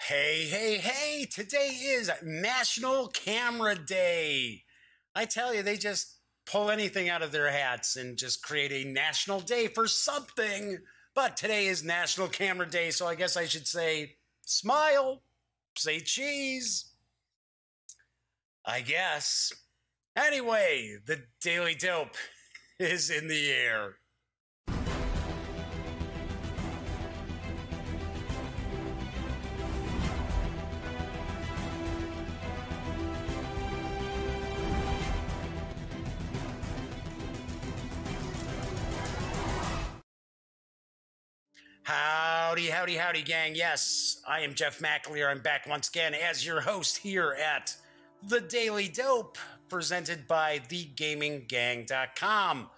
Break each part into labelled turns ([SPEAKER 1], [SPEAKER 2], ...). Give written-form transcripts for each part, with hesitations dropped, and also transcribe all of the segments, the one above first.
[SPEAKER 1] Hey, hey, hey! Today is National Camera Day. I tell you, they just pull anything out of their hats and just create a national day for something. But today is National Camera Day, so I guess I should say smile, say cheese. I guess. Anyway, the Daily Dope is in the air. Howdy, howdy, howdy, gang. Yes, I am Jeff McAleer. I'm back once again as your host here at The Daily Dope, presented by thegaminggang.com,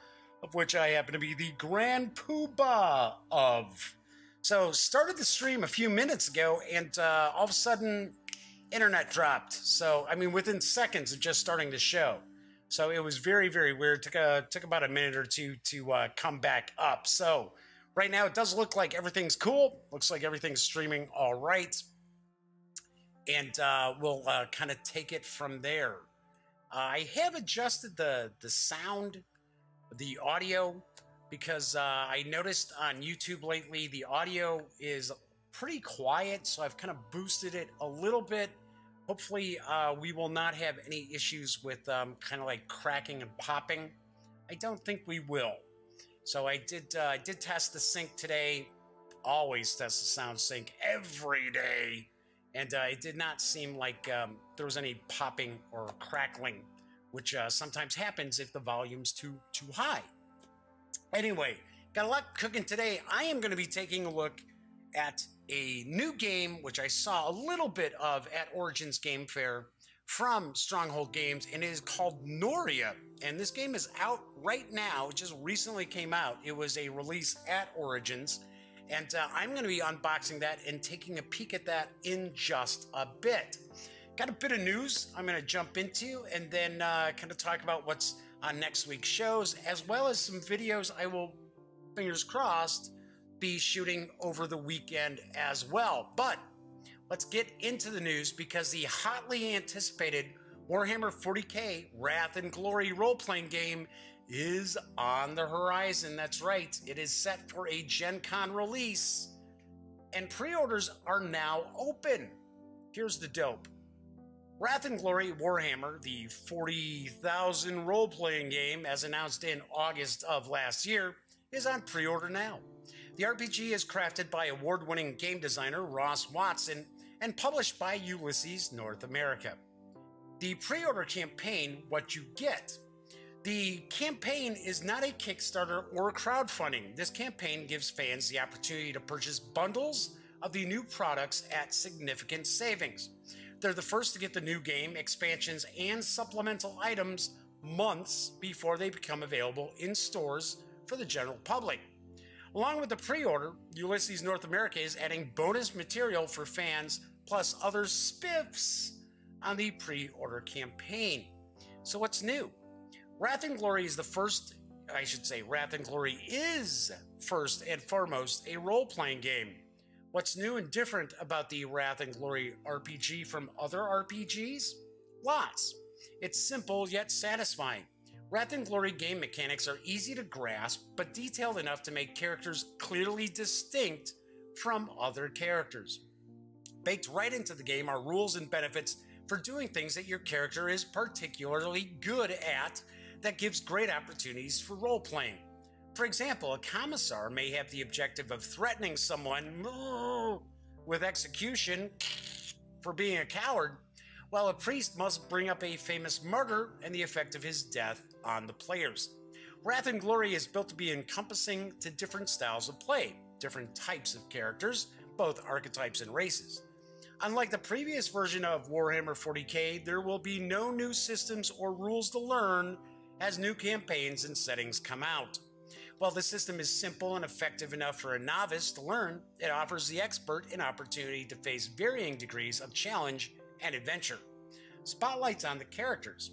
[SPEAKER 1] of which I happen to be the grand poobah of. So, started the stream a few minutes ago, and all of a sudden, internet dropped. So, I mean, within seconds of just starting the show. So, it was very, very weird. Took about a minute or two to come back up. So, right now, it does look like everything's cool. Looks like everything's streaming all right. And we'll kind of take it from there. I have adjusted the sound, the audio, because I noticed on YouTube lately the audio is pretty quiet. So I've kind of boosted it a little bit. Hopefully, we will not have any issues with kind of like cracking and popping. I don't think we will. So I did test the sync today. Always test the sound sync every day, and it did not seem like there was any popping or crackling, which sometimes happens if the volume's too high. Anyway, got a lot cooking today. I am going to be taking a look at a new game which I saw a little bit of at Origins Game Fair from Stronghold Games, and it is called Noria. And this game is out right now. It just recently came out. It was a release at Origins, and I'm going to be unboxing that and taking a peek at that in just a bit. Got a bit of news I'm going to jump into, and then kind of talk about what's on next week's shows, as well as some videos I will, fingers crossed, be shooting over the weekend as well. But let's get into the news, because the hotly anticipated Warhammer 40k Wrath and Glory role-playing game is on the horizon. That's right, it is set for a Gen Con release, and pre-orders are now open. Here's the dope. Wrath and Glory Warhammer, the 40,000 role-playing game, as announced in August of last year, is on pre-order now. The RPG is crafted by award-winning game designer Ross Watson and published by Ulisses North America. The pre-order campaign, What You Get. The campaign is not a Kickstarter or crowdfunding. This campaign gives fans the opportunity to purchase bundles of the new products at significant savings. They're the first to get the new game, expansions, and supplemental items months before they become available in stores for the general public. Along with the pre-order, Ulysses North America is adding bonus material for fans, plus other spiffs on the pre-order campaign. So what's new? Wrath and Glory is first and foremost a role-playing game. What's new and different about the Wrath and Glory RPG from other RPGs? Lots. It's simple yet satisfying. Wrath and Glory game mechanics are easy to grasp, but detailed enough to make characters clearly distinct from other characters. Baked right into the game are rules and benefits for doing things that your character is particularly good at that gives great opportunities for role-playing. For example, a commissar may have the objective of threatening someone with execution for being a coward, while a priest must bring up a famous murder and the effect of his death on the players. Wrath and Glory is built to be encompassing to different styles of play, different types of characters, both archetypes and races. Unlike the previous version of Warhammer 40k, there will be no new systems or rules to learn as new campaigns and settings come out. While the system is simple and effective enough for a novice to learn, it offers the expert an opportunity to face varying degrees of challenge and adventure. Spotlights on the characters.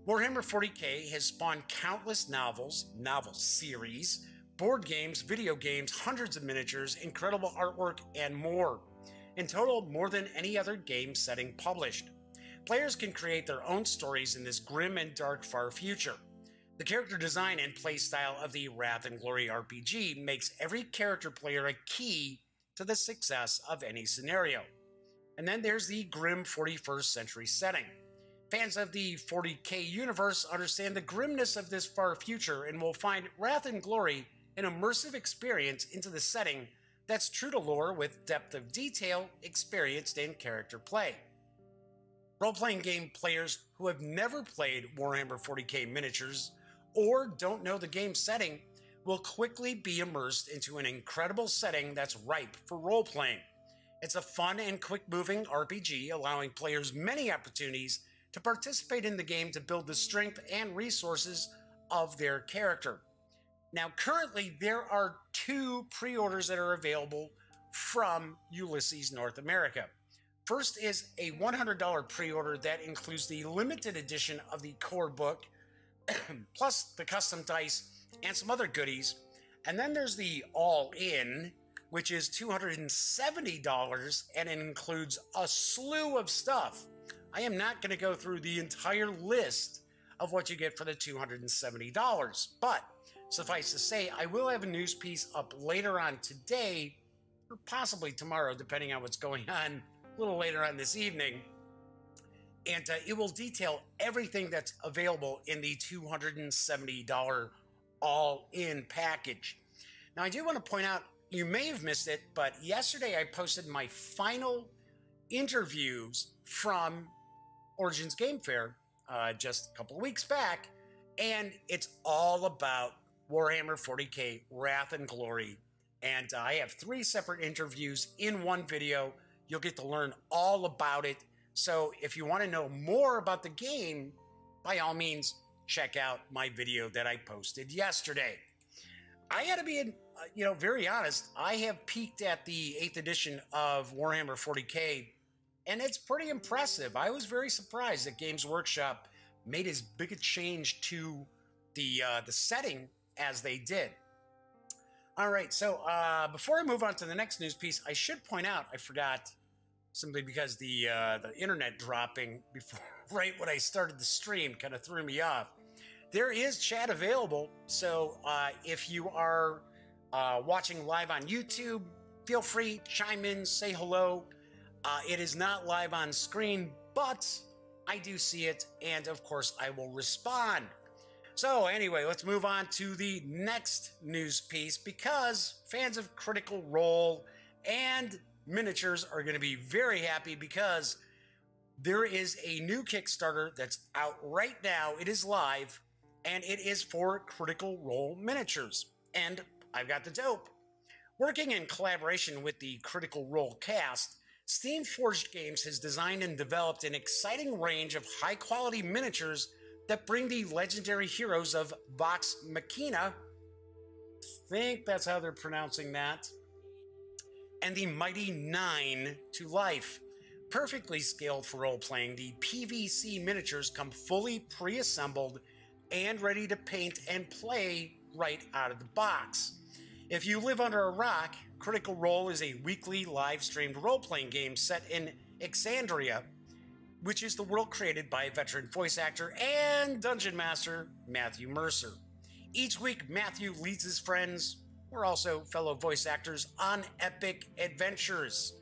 [SPEAKER 1] Warhammer 40k has spawned countless novels, novel series, board games, video games, hundreds of miniatures, incredible artwork, and more. in total more than any other game setting published. Players can create their own stories in this grim and dark far future. The character design and playstyle of the Wrath and Glory RPG makes every character player a key to the success of any scenario. And then there's the grim 41st century setting. Fans of the 40K universe understand the grimness of this far future and will find Wrath and Glory an immersive experience into the setting that's true to lore with depth of detail experienced in character play. Role-playing game players who have never played Warhammer 40K miniatures or don't know the game setting will quickly be immersed into an incredible setting that's ripe for role-playing. It's a fun and quick-moving RPG, allowing players many opportunities to participate in the game to build the strength and resources of their character. Now, currently, there are 2 pre-orders that are available from Ulisses North America. First is a $100 pre-order that includes the limited edition of the core book, plus the custom dice and some other goodies. And then there's the all-in, which is $270, and it includes a slew of stuff. I am not going to go through the entire list of what you get for the $270, but suffice to say, I will have a news piece up later on today, or possibly tomorrow, depending on what's going on a little later on this evening. And it will detail everything that's available in the $270 all-in package. Now, I do want to point out, you may have missed it, but yesterday I posted my final interviews from Origins Game Fair just a couple of weeks back, and it's all about Warhammer 40K Wrath and Glory. And I have 3 separate interviews in one video. You'll get to learn all about it. So if you want to know more about the game, by all means, check out my video that I posted yesterday. I got to be, very honest. I have peeked at the 8th edition of Warhammer 40K, and it's pretty impressive. I was very surprised that Games Workshop made as big a change to the setting as they did. All right, so before I move on to the next news piece, I should point out, I forgot, simply because the internet dropping before, right when I started the stream kind of threw me off. There is chat available, so if you are watching live on YouTube, feel free, chime in, say hello. It is not live on screen, but I do see it, and of course I will respond. So anyway, let's move on to the next news piece, because fans of Critical Role and miniatures are going to be very happy, because there is a new Kickstarter that's out right now. It is live, and it is for Critical Role miniatures, and I've got the dope. Working in collaboration with the Critical Role cast, Steamforged Games has designed and developed an exciting range of high-quality miniatures that bring the legendary heroes of Vox Machina, I think that's how they're pronouncing that, and the Mighty Nine to life. Perfectly scaled for role-playing, the PVC miniatures come fully pre-assembled and ready to paint and play right out of the box. If you live under a rock, Critical Role is a weekly live-streamed role-playing game set in Exandria, which is the world created by veteran voice actor and dungeon master Matthew Mercer. Each week, Matthew leads his friends, or also fellow voice actors, on epic adventures.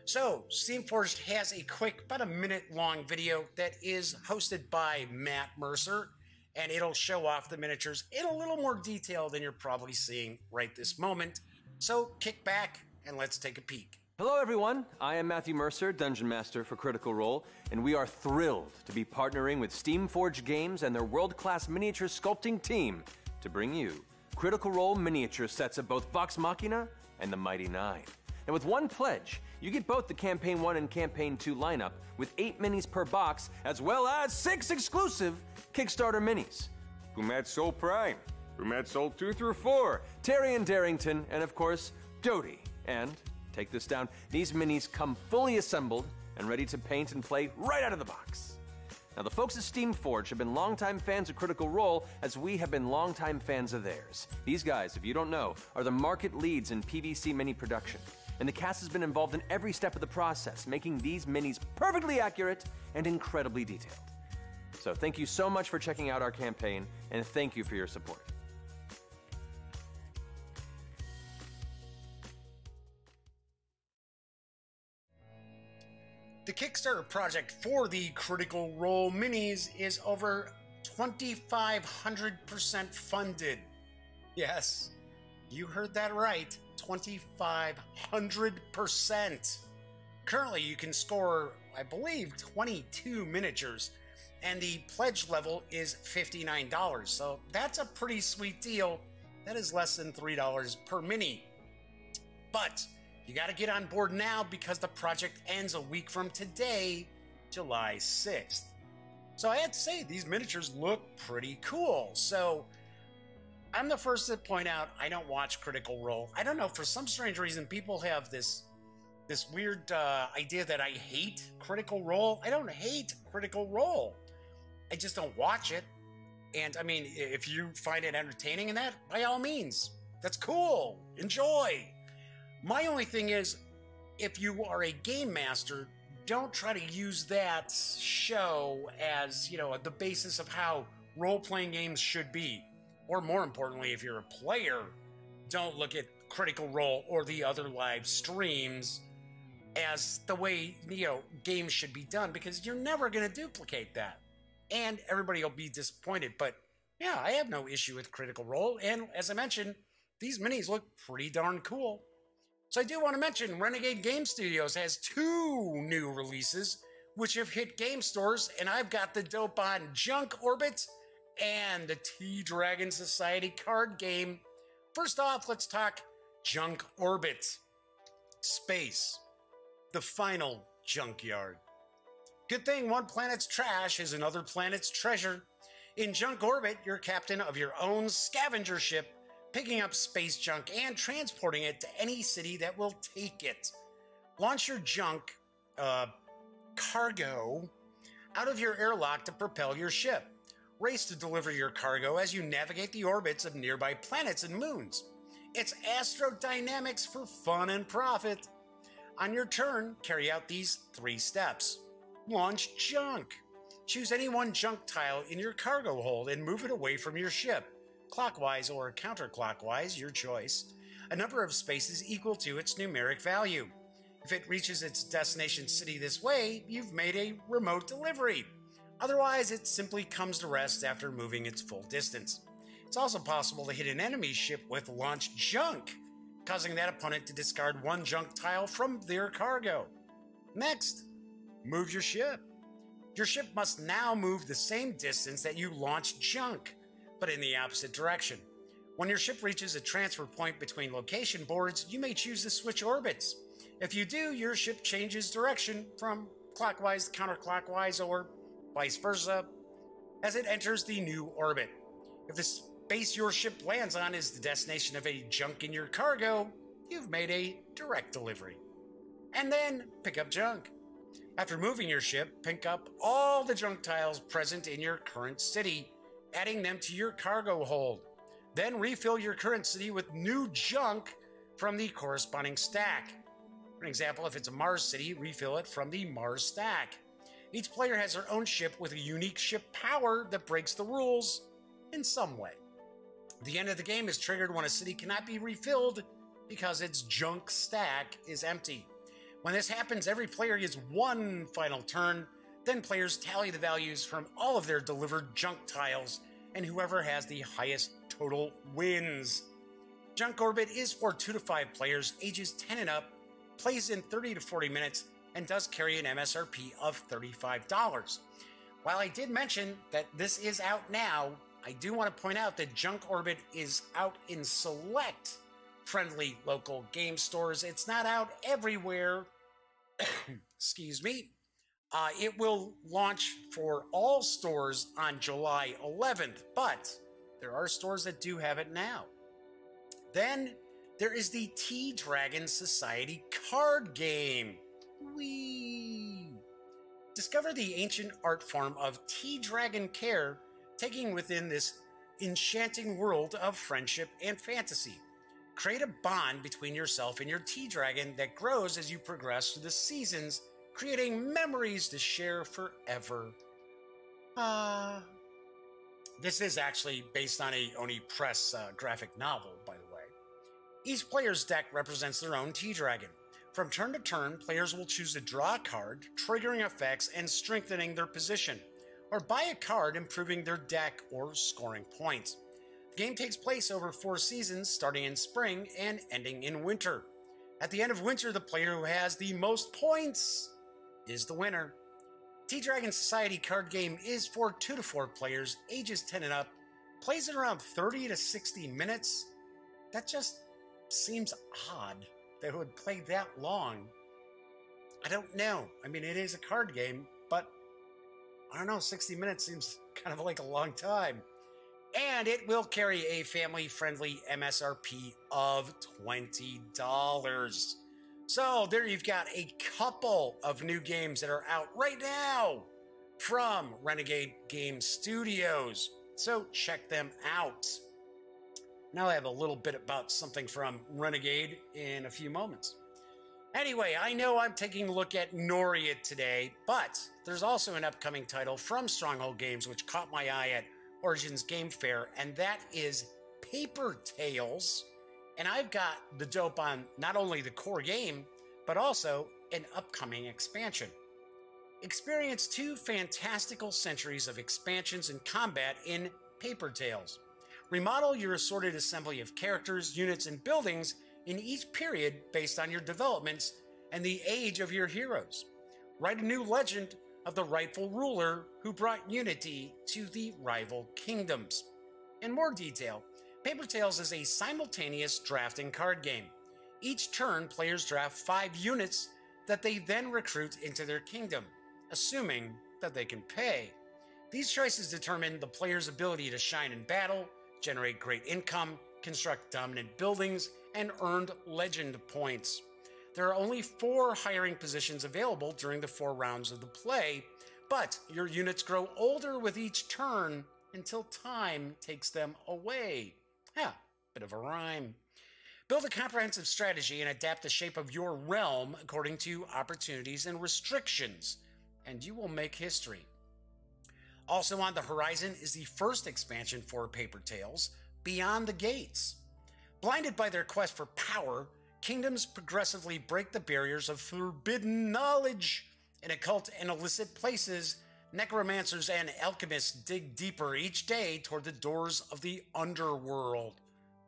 [SPEAKER 1] So, Steamforged has a quick, about a minute-long video that is hosted by Matt Mercer, and it'll show off the miniatures in a little more detail than you're probably seeing right this moment. So, kick back and let's take a peek.
[SPEAKER 2] Hello everyone, I am Matthew Mercer, Dungeon Master for Critical Role, and we are thrilled to be partnering with Steamforged Games and their world-class miniature sculpting team to bring you Critical Role miniature sets of both Vox Machina and the Mighty Nine. And with one pledge, you get both the Campaign 1 and Campaign 2 lineup with 8 minis per box, as well as 6 exclusive Kickstarter minis. Pumat Soul Prime, Pumat Soul 2 through 4, Terry and Darrington, and of course, Dodie. And take this down, these minis come fully assembled and ready to paint and play right out of the box. Now, the folks at Steamforged have been longtime fans of Critical Role, as we have been longtime fans of theirs. These guys, if you don't know, are the market leads in PVC mini production. and the cast has been involved in every step of the process, making these minis perfectly accurate and incredibly detailed. So thank you so much for checking out our campaign, and thank you for your support.
[SPEAKER 1] The Kickstarter project for the Critical Role minis is over 2,500% funded. Yes, you heard that right, 2,500%. Currently, you can score, I believe, 22 miniatures, and the pledge level is $59. So that's a pretty sweet deal. That is less than $3 per mini. But you got to get on board now because the project ends a week from today, July 6th. So I have to say, these miniatures look pretty cool. So I'm the first to point out I don't watch Critical Role. I don't know, for some strange reason, people have this weird idea that I hate Critical Role. I don't hate Critical Role. I just don't watch it. And I mean, if you find it entertaining in that, by all means, that's cool. Enjoy. My only thing is, if you are a game master, don't try to use that show as, the basis of how role-playing games should be. Or more importantly, if you're a player, don't look at Critical Role or the other live streams as the way, games should be done, because you're never going to duplicate that. And everybody will be disappointed. But yeah, I have no issue with Critical Role. And as I mentioned, these minis look pretty darn cool. So I do want to mention Renegade Game Studios has 2 new releases, which have hit game stores, and I've got the dope on Junk Orbit and the T-Dragon Society card game. First off, let's talk Junk Orbit. Space. The final junkyard. Good thing one planet's trash is another planet's treasure. In Junk Orbit, you're captain of your own scavenger ship, picking up space junk and transporting it to any city that will take it. Launch your junk cargo out of your airlock to propel your ship. Race to deliver your cargo as you navigate the orbits of nearby planets and moons. It's astrodynamics for fun and profit. On your turn, carry out these 3 steps. Launch junk. Choose any one junk tile in your cargo hold and move it away from your ship. Clockwise or counterclockwise, your choice, a number of spaces equal to its numeric value. If it reaches its destination city this way, you've made a remote delivery. Otherwise, it simply comes to rest after moving its full distance. It's also possible to hit an enemy ship with launch junk, causing that opponent to discard 1 junk tile from their cargo. Next, move your ship. Your ship must now move the same distance that you launched junk, but in the opposite direction. When your ship reaches a transfer point between location boards, you may choose to switch orbits. If you do, your ship changes direction from clockwise to counterclockwise or vice versa as it enters the new orbit. If the space your ship lands on is the destination of a junk in your cargo, you've made a direct delivery. And then pick up junk. After moving your ship, pick up all the junk tiles present in your current city, adding them to your cargo hold. Then refill your current city with new junk from the corresponding stack. For example, if it's a Mars city, refill it from the Mars stack. Each player has their own ship with a unique ship power that breaks the rules in some way. The end of the game is triggered when a city cannot be refilled because its junk stack is empty. When this happens, every player gets 1 final turn. Then players tally the values from all of their delivered junk tiles, and whoever has the highest total wins. Junk Orbit is for 2 to 5 players, ages 10 and up, plays in 30 to 40 minutes, and does carry an MSRP of $35. While I did mention that this is out now, I do want to point out that Junk Orbit is out in select friendly local game stores. It's not out everywhere. Excuse me. It will launch for all stores on July 11th, but there are stores that do have it now. Then there is the T-Dragon Society card game. Whee! Discover the ancient art form of T-Dragon care, taking within this enchanting world of friendship and fantasy. Create a bond between yourself and your tea dragon that grows as you progress through the seasons, creating memories to share forever. This is actually based on a Oni Press graphic novel, by the way. Each player's deck represents their own tea dragon. From turn to turn, players will choose to draw a card, triggering effects and strengthening their position, or buy a card, improving their deck or scoring points. The game takes place over 4 seasons, starting in spring and ending in winter. At the end of winter, the player who has the most points is the winner. Tea Dragon Society card game is for 2 to 4 players, ages 10 and up, plays in around 30 to 60 minutes. That just seems odd that it would play that long. I don't know. I mean, it is a card game, but I don't know, 60 minutes seems kind of like a long time. And it will carry a family-friendly MSRP of $20. So there you've got a couple of new games that are out right now from Renegade Game Studios. So check them out. Now I have a little bit about something from Renegade in a few moments. Anyway, I know I'm taking a look at Noria today, but there's also an upcoming title from Stronghold Games which caught my eye at Origins Game Fair, and that is Paper Tales. And I've got the dope on not only the core game, but also an upcoming expansion. Experience 2 fantastical centuries of expansions and combat in Paper Tales. Remodel your assorted assembly of characters, units, and buildings in each period based on your developments and the age of your heroes. Write a new legend of the rightful ruler who brought unity to the rival kingdoms. In more detail, Paper Tales is a simultaneous drafting card game. Each turn, players draft 5 units that they then recruit into their kingdom, assuming that they can pay. These choices determine the player's ability to shine in battle, generate great income, construct dominant buildings, and earned legend points. There are only 4 hiring positions available during the 4 rounds of the play, but your units grow older with each turn until time takes them away. Bit of a rhyme. Build a comprehensive strategy and adapt the shape of your realm according to opportunities and restrictions, and you will make history. Also on the horizon is the first expansion for Paper Tales, Beyond the Gates. Blinded by their quest for power, kingdoms progressively break the barriers of forbidden knowledge. In occult and illicit places, necromancers and alchemists dig deeper each day toward the doors of the underworld.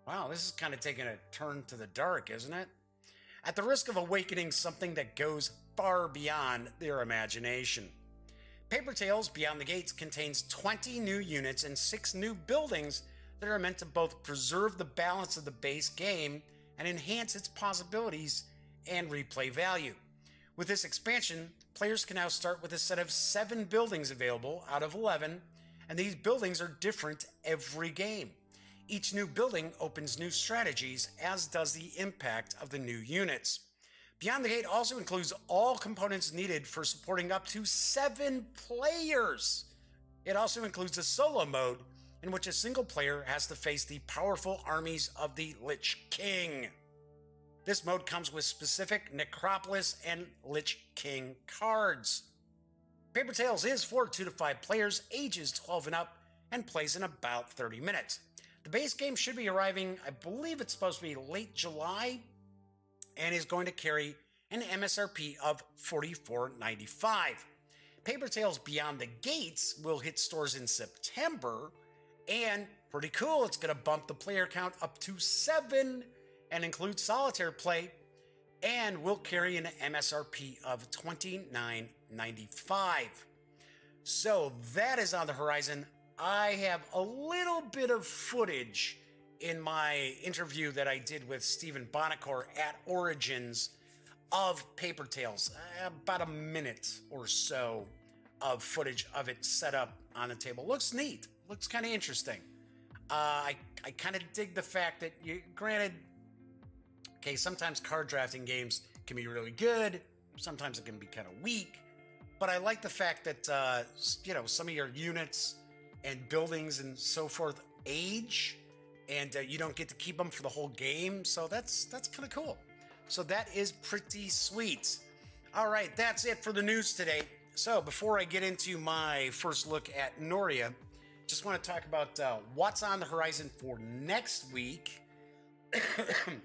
[SPEAKER 1] Wow, this is kind of taking a turn to the dark, isn't it? At the risk of awakening something that goes far beyond their imagination. Paper Tales Beyond the Gates contains 20 new units and 6 new buildings that are meant to both preserve the balance of the base game and enhance its possibilities and replay value. With this expansion, players can now start with a set of 7 buildings available out of 11, and these buildings are different every game. Each new building opens new strategies, as does the impact of the new units. Beyond the Gate also includes all components needed for supporting up to 7 players. It also includes a solo mode in which a single player has to face the powerful armies of the Lich King. This mode comes with specific Necropolis and Lich King cards. Paper Tales is for 2 to 5 players, ages 12 and up, and plays in about 30 minutes. The base game should be arriving, I believe it's supposed to be late July, and is going to carry an MSRP of $44.95. Paper Tales Beyond the Gates will hit stores in September, and pretty cool, it's going to bump the player count up to 7 and include solitaire play, and will carry an MSRP of $29.95. So that is on the horizon. I have a little bit of footage in my interview that I did with Stephen Bonacore at Origins of Paper Tales. About a minute or so of footage of it set up on the table. Looks neat. Looks kind of interesting. I kind of dig the fact that, granted, okay, sometimes card drafting games can be really good. Sometimes it can be kind of weak. But I like the fact that, some of your units and buildings and so forth age, and you don't get to keep them for the whole game. So that's kind of cool. So that is pretty sweet. All right, that's it for the news today. So before I get into my first look at Noria, just want to talk about what's on the horizon for next week.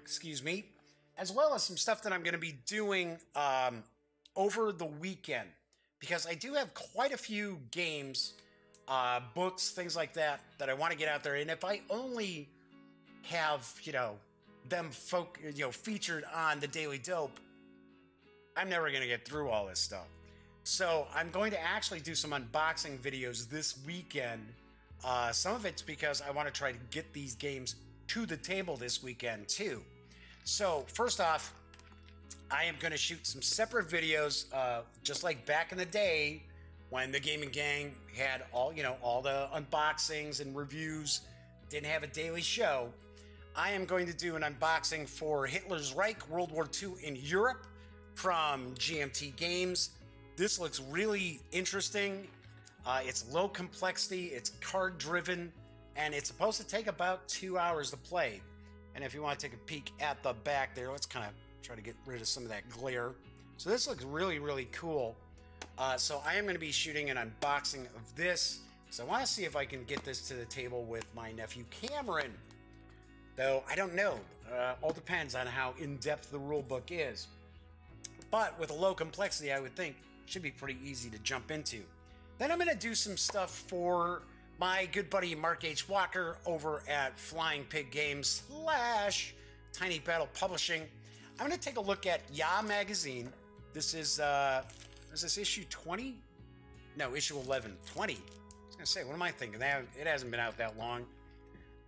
[SPEAKER 1] Excuse me. As well as some stuff that I'm going to be doing over the weekend. Because I do have quite a few games, books, things like that I want to get out there. And if I only have, them featured on the Daily Dope, I'm never going to get through all this stuff. So I'm going to actually do some unboxing videos this weekend. Some of it's because I want to try to get these games to the table this weekend too. So first off, I am going to shoot some separate videos, just like back in the day when the Gaming Gang had all the unboxings and reviews, didn't have a daily show. I am going to do an unboxing for Hitler's Reich, World War II in Europe from GMT Games. This looks really interesting. It's low complexity, it's card driven, and it's supposed to take about 2 hours to play. And if you want to take a peek at the back there, let's kind of try to get rid of some of that glare. So this looks really, really cool. So I am going to be shooting an unboxing of this. So I want to see if I can get this to the table with my nephew Cameron. Though I don't know. All depends on how in-depth the rule book is. But with a low complexity, I would think it should be pretty easy to jump into. Then I'm going to do some stuff for my good buddy Mark H. Walker over at Flying Pig Games / Tiny Battle Publishing. I'm going to take a look at Ya Magazine. This is this issue 20? No, issue 11. 20. I was going to say, what am I thinking? It hasn't been out that long.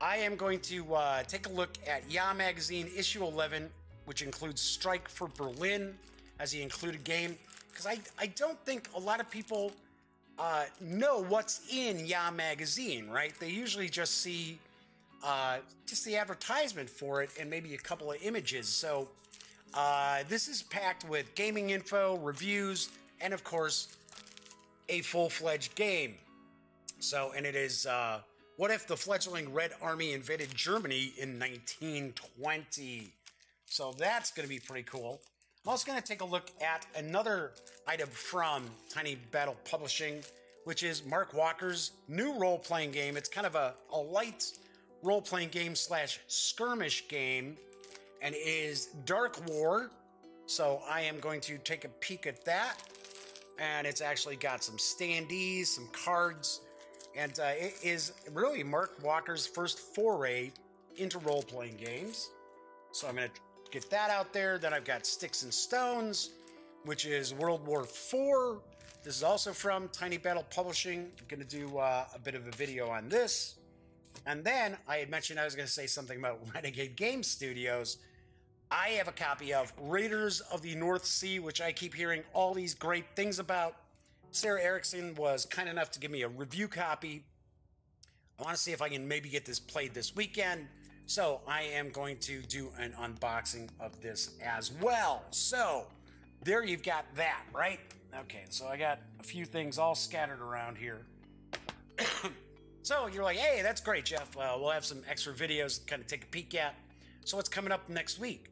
[SPEAKER 1] I am going to take a look at Ya Magazine issue 11, which includes Strike for Berlin as the included game. Because I don't think a lot of people know what's in Ya Magazine, right? They usually just see just the advertisement for it and maybe a couple of images. So this is packed with gaming info, reviews, and of course, a full-fledged game. So, and it is, what if the fledgling Red Army invaded Germany in 1920? So that's going to be pretty cool. I'm also going to take a look at another item from Tiny Battle Publishing, which is Mark Walker's new role-playing game. It's kind of a light role-playing game / skirmish game, and it is Dark War. So I am going to take a peek at that. And it's actually got some standees, some cards, and it is really Mark Walker's first foray into role-playing games. So I'm going to get that out there. Then I've got Sticks and Stones, which is World War IV. This is also from Tiny Battle Publishing. I'm going to do a bit of a video on this. And then I had mentioned I was going to say something about Renegade Game Studios. I have a copy of Raiders of the North Sea, which I keep hearing all these great things about. Sarah Erickson was kind enough to give me a review copy. I want to see if I can maybe get this played this weekend. So I am going to do an unboxing of this as well. So there you've got that, right? Okay, so I got a few things all scattered around here. So you're like, hey, that's great, Jeff. We'll have some extra videos to kind of take a peek at. So what's coming up next week?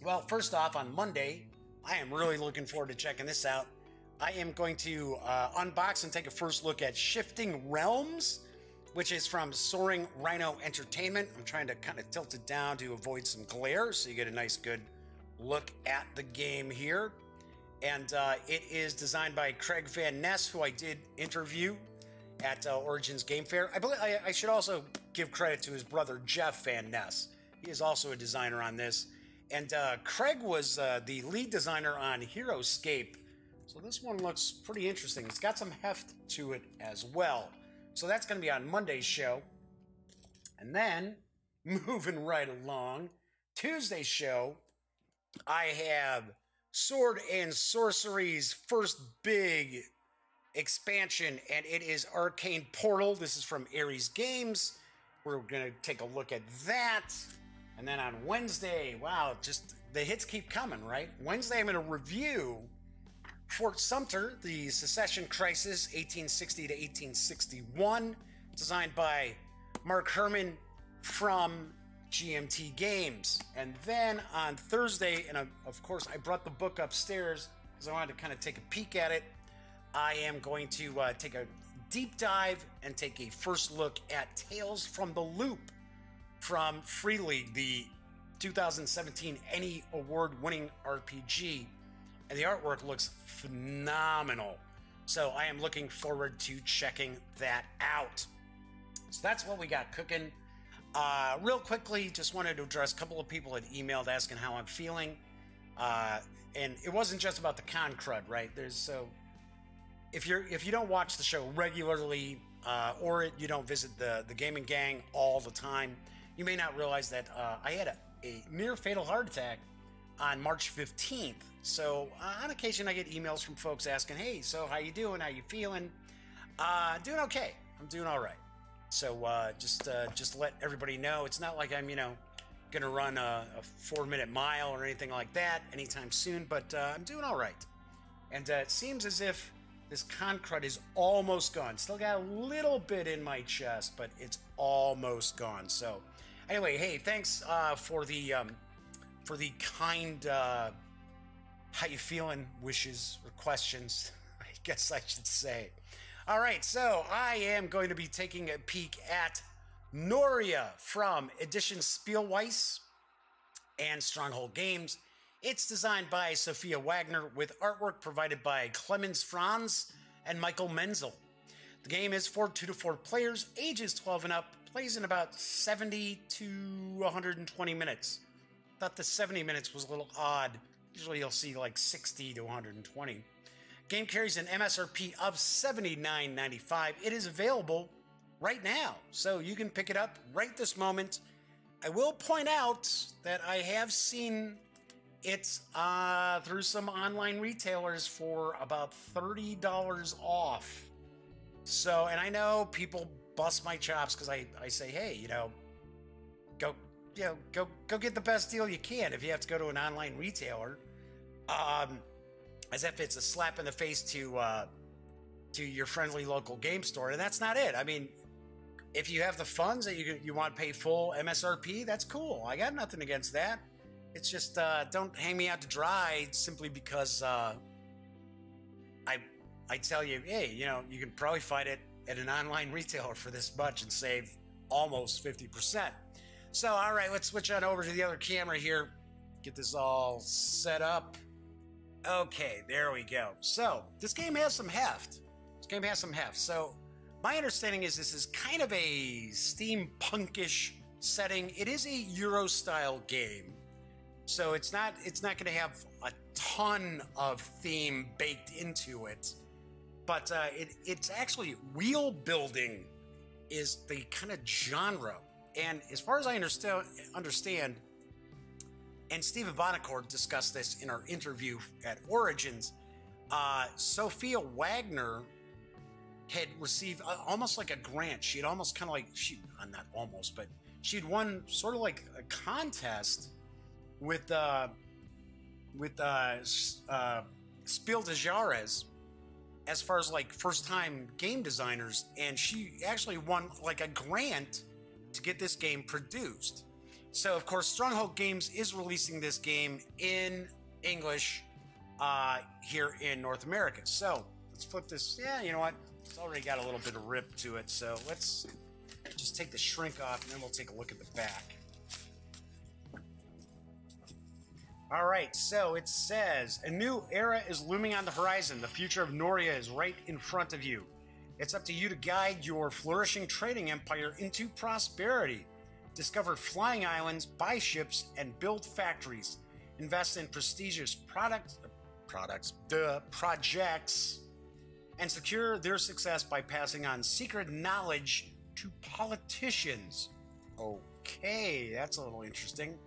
[SPEAKER 1] Well, first off, on Monday, I am really looking forward to checking this out. I am going to unbox and take a first look at Shifting Realms, which is from Soaring Rhino Entertainment. I'm trying to kind of tilt it down to avoid some glare so you get a nice, good look at the game here. And it is designed by Craig Van Ness, who I did interview at Origins Game Fair. I believe I should also give credit to his brother, Jeff Van Ness. He is also a designer on this. And Craig was the lead designer on Heroescape. So this one looks pretty interesting. It's got some heft to it as well. So that's going to be on Monday's show. And then, moving right along, Tuesday's show, I have Sword and Sorcery's first big expansion, and it is Arcane Portal. This is from Ares Games. We're going to take a look at that. And then on Wednesday, wow, just the hits keep coming, right? Wednesday, I'm going to review Fort Sumter, the Secession Crisis, 1860 to 1861, designed by Mark Herman, from GMT Games. And then on Thursday, and of course I brought the book upstairs because I wanted to kind of take a peek at it, I am going to take a deep dive and take a first look at Tales from the Loop from Free League, the 2017 Emmy Award-winning RPG. And the artwork looks phenomenal. So I am looking forward to checking that out. So that's what we got cooking. Real quickly, just wanted to address a couple of people that emailed asking how I'm feeling. And it wasn't just about the con crud, right? If you don't watch the show regularly, or you don't visit the gaming gang all the time, you may not realize that I had a near fatal heart attack on March 15th. So on occasion I get emails from folks asking, hey, so how you doing? How you feeling? Doing okay. I'm doing all right. So just to let everybody know, it's not like I'm, gonna run a 4-minute mile or anything like that anytime soon, but I'm doing all right. And it seems as if this con crud is almost gone. Still got a little bit in my chest, but it's almost gone. So anyway, hey, thanks for the kind how you feeling wishes or questions, I guess I should say. All right, so I am going to be taking a peek at Noria from Edition Spielweiss and Stronghold Games. It's designed by Sophia Wagner with artwork provided by Clemens Franz and Michael Menzel. The game is for 2 to 4 players, ages 12 and up, plays in about 70 to 120 minutes. Thought the 70 minutes was a little odd. Usually you'll see like 60 to 120. Game carries an MSRP of $79.95. It is available right now, so you can pick it up right this moment. I will point out that I have seen it through some online retailers for about $30 off. So, and I know people bust my chops because I say, hey, go get the best deal you can if you have to go to an online retailer. As if it's a slap in the face to your friendly local game store, and that's not it. I mean, if you have the funds that you want to pay full MSRP, that's cool. I got nothing against that. It's just don't hang me out to dry simply because I tell you, hey, you can probably find it at an online retailer for this much and save almost 50%. So, all right, let's switch on over to the other camera here. Get this all set up. Okay, there we go. So, this game has some heft. So, my understanding is this is kind of a steampunk-ish setting. It is a Eurostyle game. So, it's not going to have a ton of theme baked into it. But it's actually wheel building is the kind of genre. And as far as I understand, and Stephen Bonacore discussed this in our interview at Origins, Sophia Wagner had received almost like a grant. She'd almost kind of like, not almost, but she'd won sort of like a contest with Spiel des Jahres as far as like first-time game designers, and she actually won like a grant to get this game produced. So, of course, Stronghold Games is releasing this game in English here in North America. So, let's flip this. Yeah, you know what? It's already got a little bit of rip to it. So, let's just take the shrink off, and then we'll take a look at the back. All right, so it says, a new era is looming on the horizon. The future of Noria is right in front of you. It's up to you to guide your flourishing trading empire into prosperity. Discover flying islands, buy ships, and build factories. Invest in prestigious projects, and secure their success by passing on secret knowledge to politicians. Okay, that's a little interesting.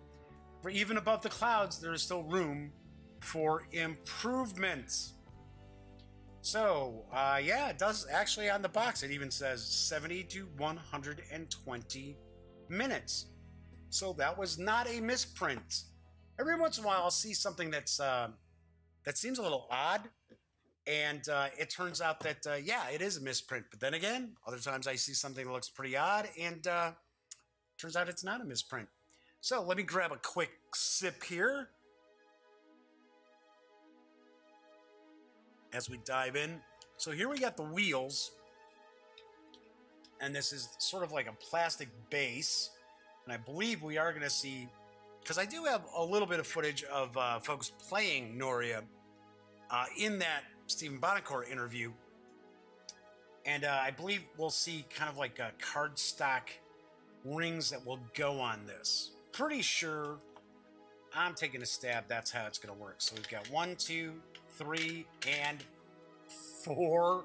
[SPEAKER 1] For even above the clouds, there is still room for improvement. So, yeah, it does actually on the box. It even says 70 to 120 minutes. So that was not a misprint. Every once in a while, I'll see something that's that seems a little odd, and it turns out that yeah, it is a misprint. But then again, other times I see something that looks pretty odd, and Turns out it's not a misprint. So let me grab a quick sip here as we dive in. So here we got the wheels, and this is sort of like a plastic base, and I believe we are going to see, because I do have a little bit of footage of folks playing Noria in that Stephen Bonacore interview, and I believe we'll see kind of like cardstock rings that will go on this. Pretty sure, I'm taking a stab, that's how it's going to work. So we've got 1, 2, 3, and 4,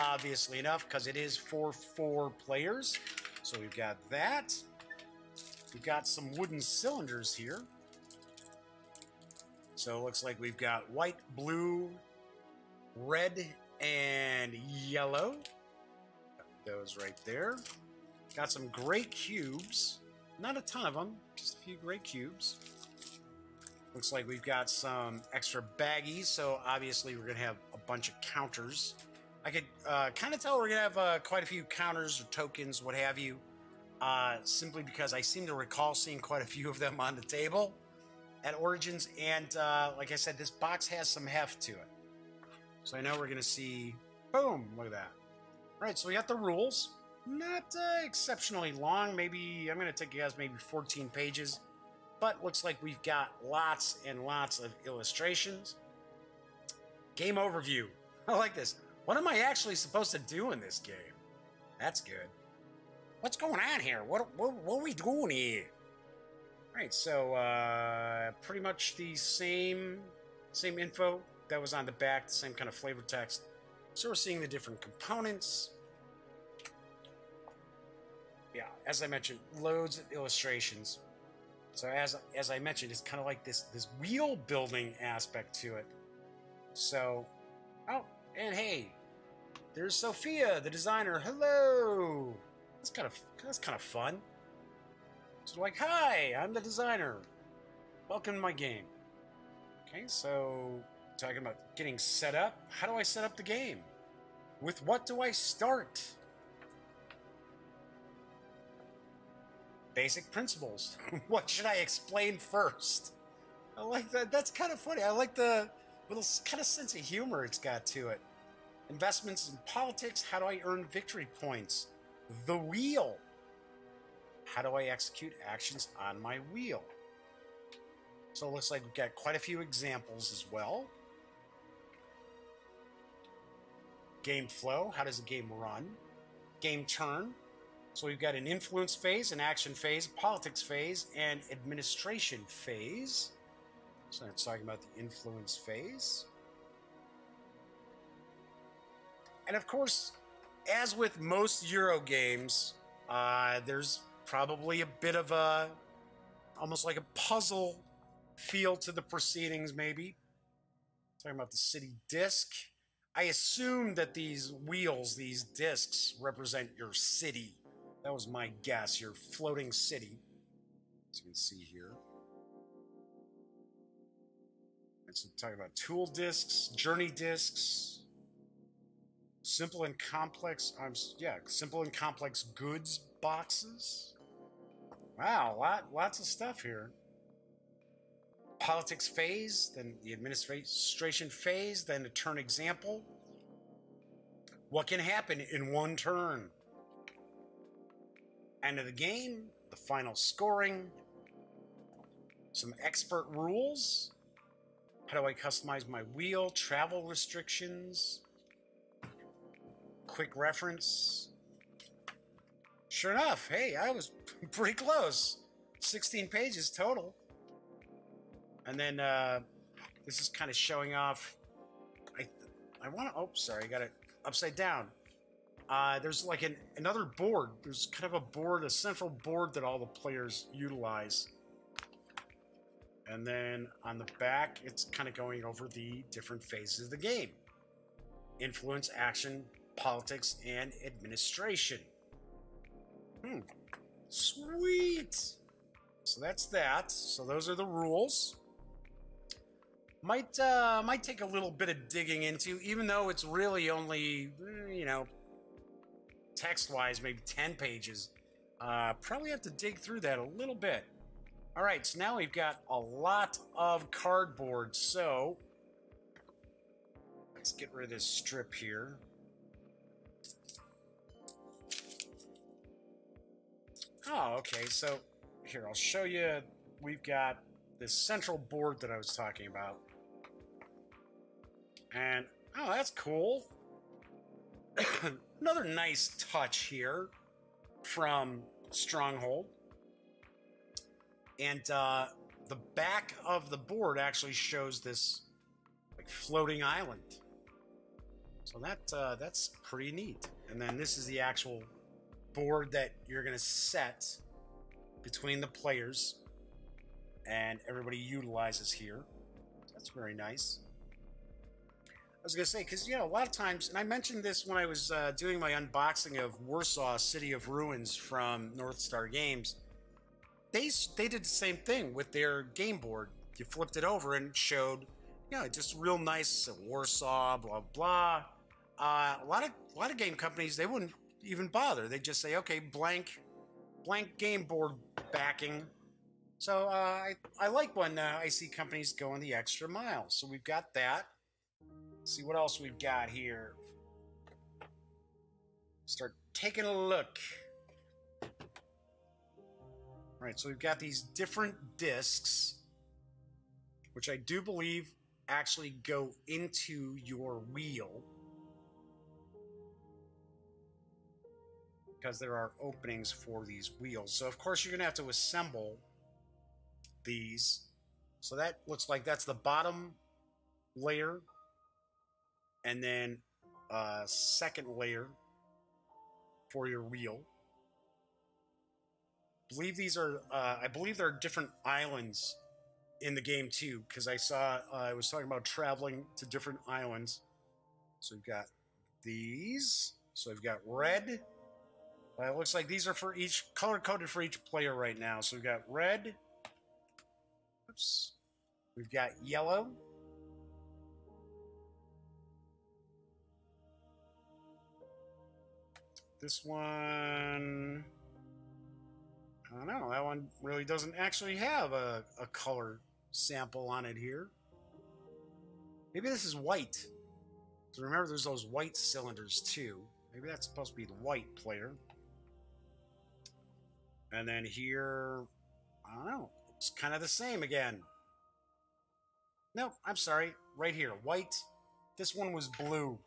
[SPEAKER 1] obviously enough, because it is for 4 players. So we've got that. We've got some wooden cylinders here. So it looks like we've got white, blue, red, and yellow. Got those right there. Got some great cubes. Not a ton of them, just a few great cubes. Looks like we've got some extra baggies, so obviously we're going to have a bunch of counters. I could kind of tell we're going to have quite a few counters or tokens, what have you, simply because I seem to recall seeing quite a few of them on the table at Origins, and like I said, this box has some heft to it. So I know we're going to see, boom, look at that. All right, so we got the rules. Not exceptionally long, maybe, I'm going to take you guys maybe 14 pages. But looks like we've got lots and lots of illustrations. Game overview. I like this. What am I actually supposed to do in this game? That's good. What's going on here? What are we doing here? All right, so pretty much the same info that was on the back, the same kind of flavor text. So we're seeing the different components. Yeah, as I mentioned, loads of illustrations. So as I mentioned, it's kind of like this wheel building aspect to it. So, oh, and hey, there's Sophia, the designer. Hello. That's kind of fun. So like, hi, I'm the designer. Welcome to my game. Okay, so talking about getting set up. How do I set up the game? With what do I start? Basic principles. What should I explain first? I like that. That's kind of funny. I like the little kind of sense of humor it's got to it. Investments in politics. How do I earn victory points? The wheel. How do I execute actions on my wheel? So it looks like we've got quite a few examples as well. Game flow. How does the game run? Game turn. So we've got an influence phase, an action phase, politics phase, and administration phase. So it's talking about the influence phase. And of course, as with most Euro games, there's probably a bit of a, almost like a puzzle feel to the proceedings, maybe. Talking about the city disc. I assume that these wheels, these discs, represent your city. That was my guess, your floating city. As you can see here. So talking about tool discs, journey discs, simple and complex, simple and complex goods boxes. Wow, lots of stuff here. Politics phase, then the administration phase, then a turn example. What can happen in one turn? End of the game, the final scoring, some expert rules. How do I customize my wheel? Travel restrictions. Quick reference. Sure enough, hey, I was pretty close. 16 pages total. And then this is kind of showing off. I want to. Oh, sorry, I got it upside down. There's like another board. There's kind of a board, a central board that all the players utilize. And then on the back, it's kind of going over the different phases of the game. Influence, action, politics, and administration. Sweet! So that's that. So those are the rules. Might take a little bit of digging into, even though it's really only, text-wise, maybe 10 pages. Probably have to dig through that a little bit. All right, so now we've got a lot of cardboard, so let's get rid of this strip here. Oh, okay, so here, I'll show you. We've got this central board that I was talking about. And, oh, that's cool. Another nice touch here from Stronghold. And the back of the board actually shows this like floating island. So that's pretty neat. And then this is the actual board that you're going to set between the players and everybody utilizes here. That's very nice. I was going to say, because, you know, a lot of times, and I mentioned this when I was doing my unboxing of Warsaw City of Ruins from Northstar Games. They did the same thing with their game board. You flipped it over and it showed, you know, just real nice Warsaw, blah, blah. A lot of game companies, they wouldn't even bother. They'd just say, okay, blank game board backing. So I like when I see companies going the extra mile. So we've got that. Let's see what else we've got here. Start taking a look. All right, so we've got these different discs, which I do believe actually go into your wheel, because there are openings for these wheels. So of course you're gonna have to assemble these. So that looks like that's the bottom layer, and then a second layer for your wheel. I believe there are different islands in the game too, because I saw I was talking about traveling to different islands. So we've got these. So we've got red. It looks like these are for each color coded for each player right now. So we've got red. Oops. We've got yellow. This one, I don't know. That one really doesn't actually have a color sample on it here. Maybe this is white. So remember, there's those white cylinders too. Maybe that's supposed to be the white player. And then here, I don't know. It's kind of the same again. No, I'm sorry. Right here, white. This one was blue.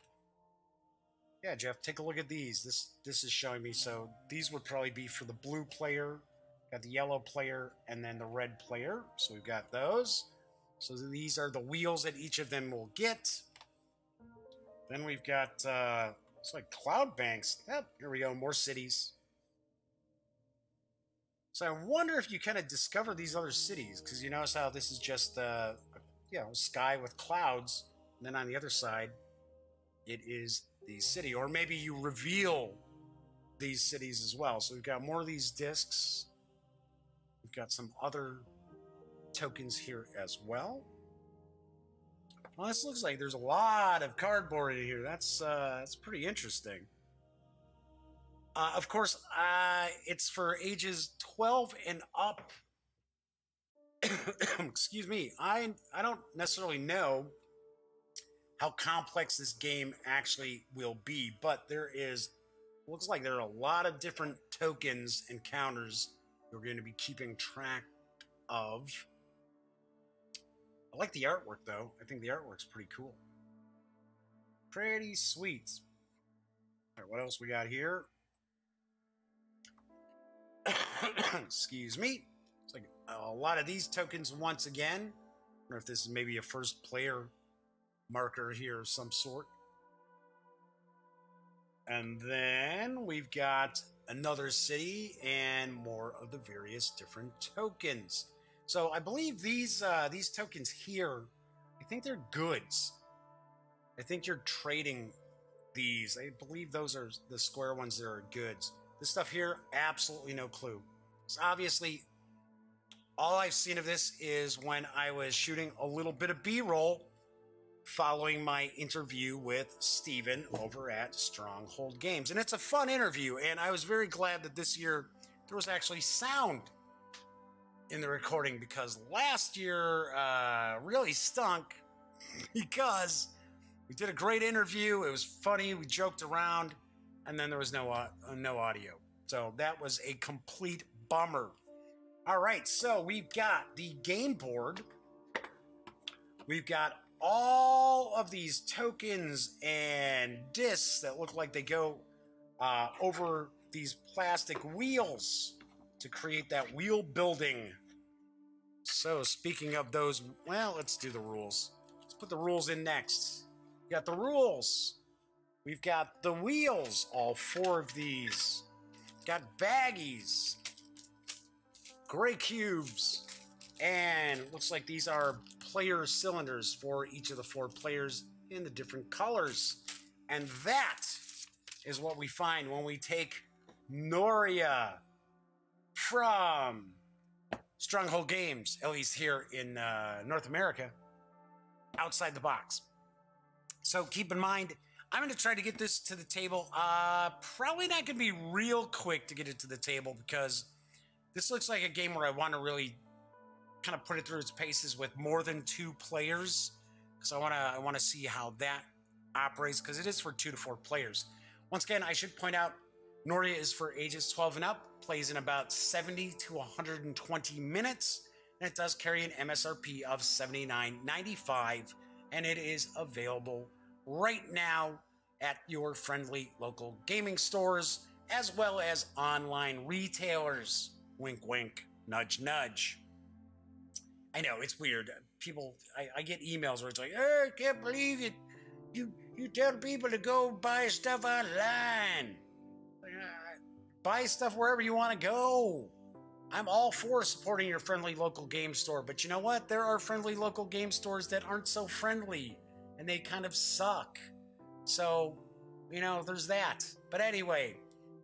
[SPEAKER 1] Yeah, Jeff, take a look at these. This is showing me. So these would probably be for the blue player. Got the yellow player and then the red player. So we've got those. So these are the wheels that each of them will get. Then we've got, it's like cloud banks. Yep, here we go, more cities. So I wonder if you kind of discover these other cities, because you notice how this is just, you know, sky with clouds. And then on the other side, it is the city. Or maybe you reveal these cities as well. So we've got more of these discs. We've got some other tokens here as well. Well, this looks like there's a lot of cardboard in here. That's pretty interesting. Of course, it's for ages 12 and up. Excuse me. I don't necessarily know how complex this game actually will be, but looks like there are a lot of different tokens and counters we're going to be keeping track of. I like the artwork, though. I think the artwork's pretty cool. Pretty sweet. All right, what else we got here? Excuse me. It's like a lot of these tokens once again. I wonder if this is maybe a first player marker here of some sort. And then we've got another city and more of the various different tokens. So I believe these tokens here, I think they're goods. I think you're trading these. I believe those are the square ones that are goods. This stuff here, absolutely no clue. So obviously, all I've seen of this is when I was shooting a little bit of B-roll following my interview with Steven over at Stronghold Games. And it's a fun interview, and I was very glad that this year there was actually sound in the recording, because last year really stunk because we did a great interview. It was funny. We joked around, and then there was no audio. So that was a complete bummer. All right, so we've got the game board. We've got all of these tokens and discs that look like they go over these plastic wheels to create that wheel building. So speaking of those, well, let's do the rules. Let's put the rules in next. We got the rules. We've got the wheels, all 4 of these. Got baggies, gray cubes, and it looks like these are player cylinders for each of the 4 players in the different colors. And that is what we find when we take Noria from Stronghold Games, at least here in North America, outside the box. So keep in mind, I'm going to try to get this to the table. Probably not going to be real quick to get it to the table, because this looks like a game where I want to really kind of put it through its paces with more than 2 players. So I want to see how that operates, because it is for 2 to 4 players. Once again, I should point out, Noria is for ages 12 and up, plays in about 70 to 120 minutes, and it does carry an MSRP of $79.95, and it is available right now at your friendly local gaming stores, as well as online retailers. Wink, wink, nudge, nudge. I know, it's weird. People, I get emails where it's like, oh, I can't believe it. You tell people to go buy stuff online. Buy stuff wherever you want to go. I'm all for supporting your friendly local game store, but you know what? There are friendly local game stores that aren't so friendly, and they kind of suck. So, you know, there's that. But anyway,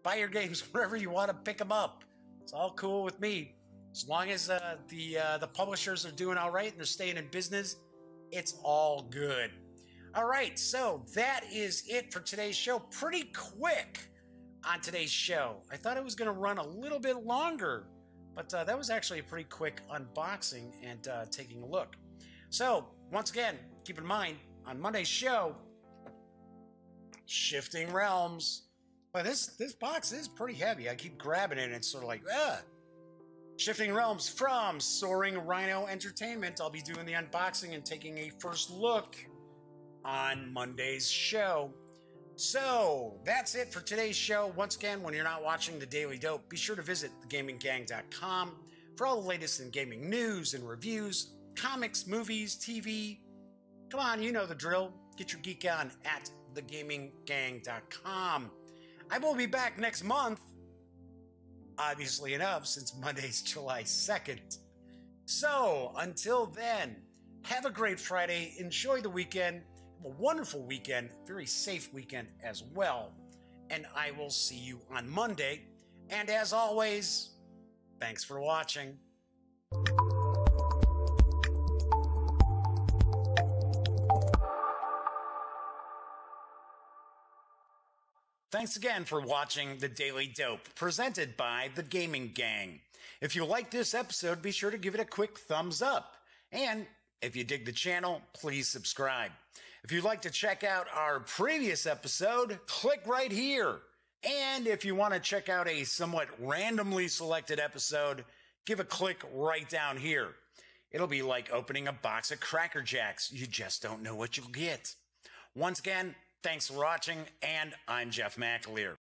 [SPEAKER 1] buy your games wherever you want to pick them up. It's all cool with me. As long as the publishers are doing all right and they're staying in business, it's all good. All right, so that is it for today's show. Pretty quick on today's show. I thought it was going to run a little bit longer, but that was actually a pretty quick unboxing and taking a look. So, once again, keep in mind, on Monday's show, Shifting Realms. But this box is pretty heavy. I keep grabbing it and it's sort of like, ah. Shifting Realms from Soaring Rhino Entertainment. I'll be doing the unboxing and taking a first look on Monday's show. So, that's it for today's show. Once again, when you're not watching The Daily Dope, be sure to visit thegaminggang.com for all the latest in gaming news and reviews, comics, movies, TV. Come on, you know the drill. Get your geek on at thegaminggang.com. I will be back next month, obviously enough, since Monday's July 2nd. So, until then, have a great Friday. Enjoy the weekend. Have a wonderful weekend. Very safe weekend as well. And I will see you on Monday. And as always, thanks for watching. Thanks again for watching The Daily Dope, presented by The Gaming Gang. If you like this episode, be sure to give it a quick thumbs up. And if you dig the channel, please subscribe. If you'd like to check out our previous episode, click right here. And if you want to check out a somewhat randomly selected episode, give a click right down here. It'll be like opening a box of Cracker Jacks. You just don't know what you'll get. Once again, thanks for watching, and I'm Jeff McAleer.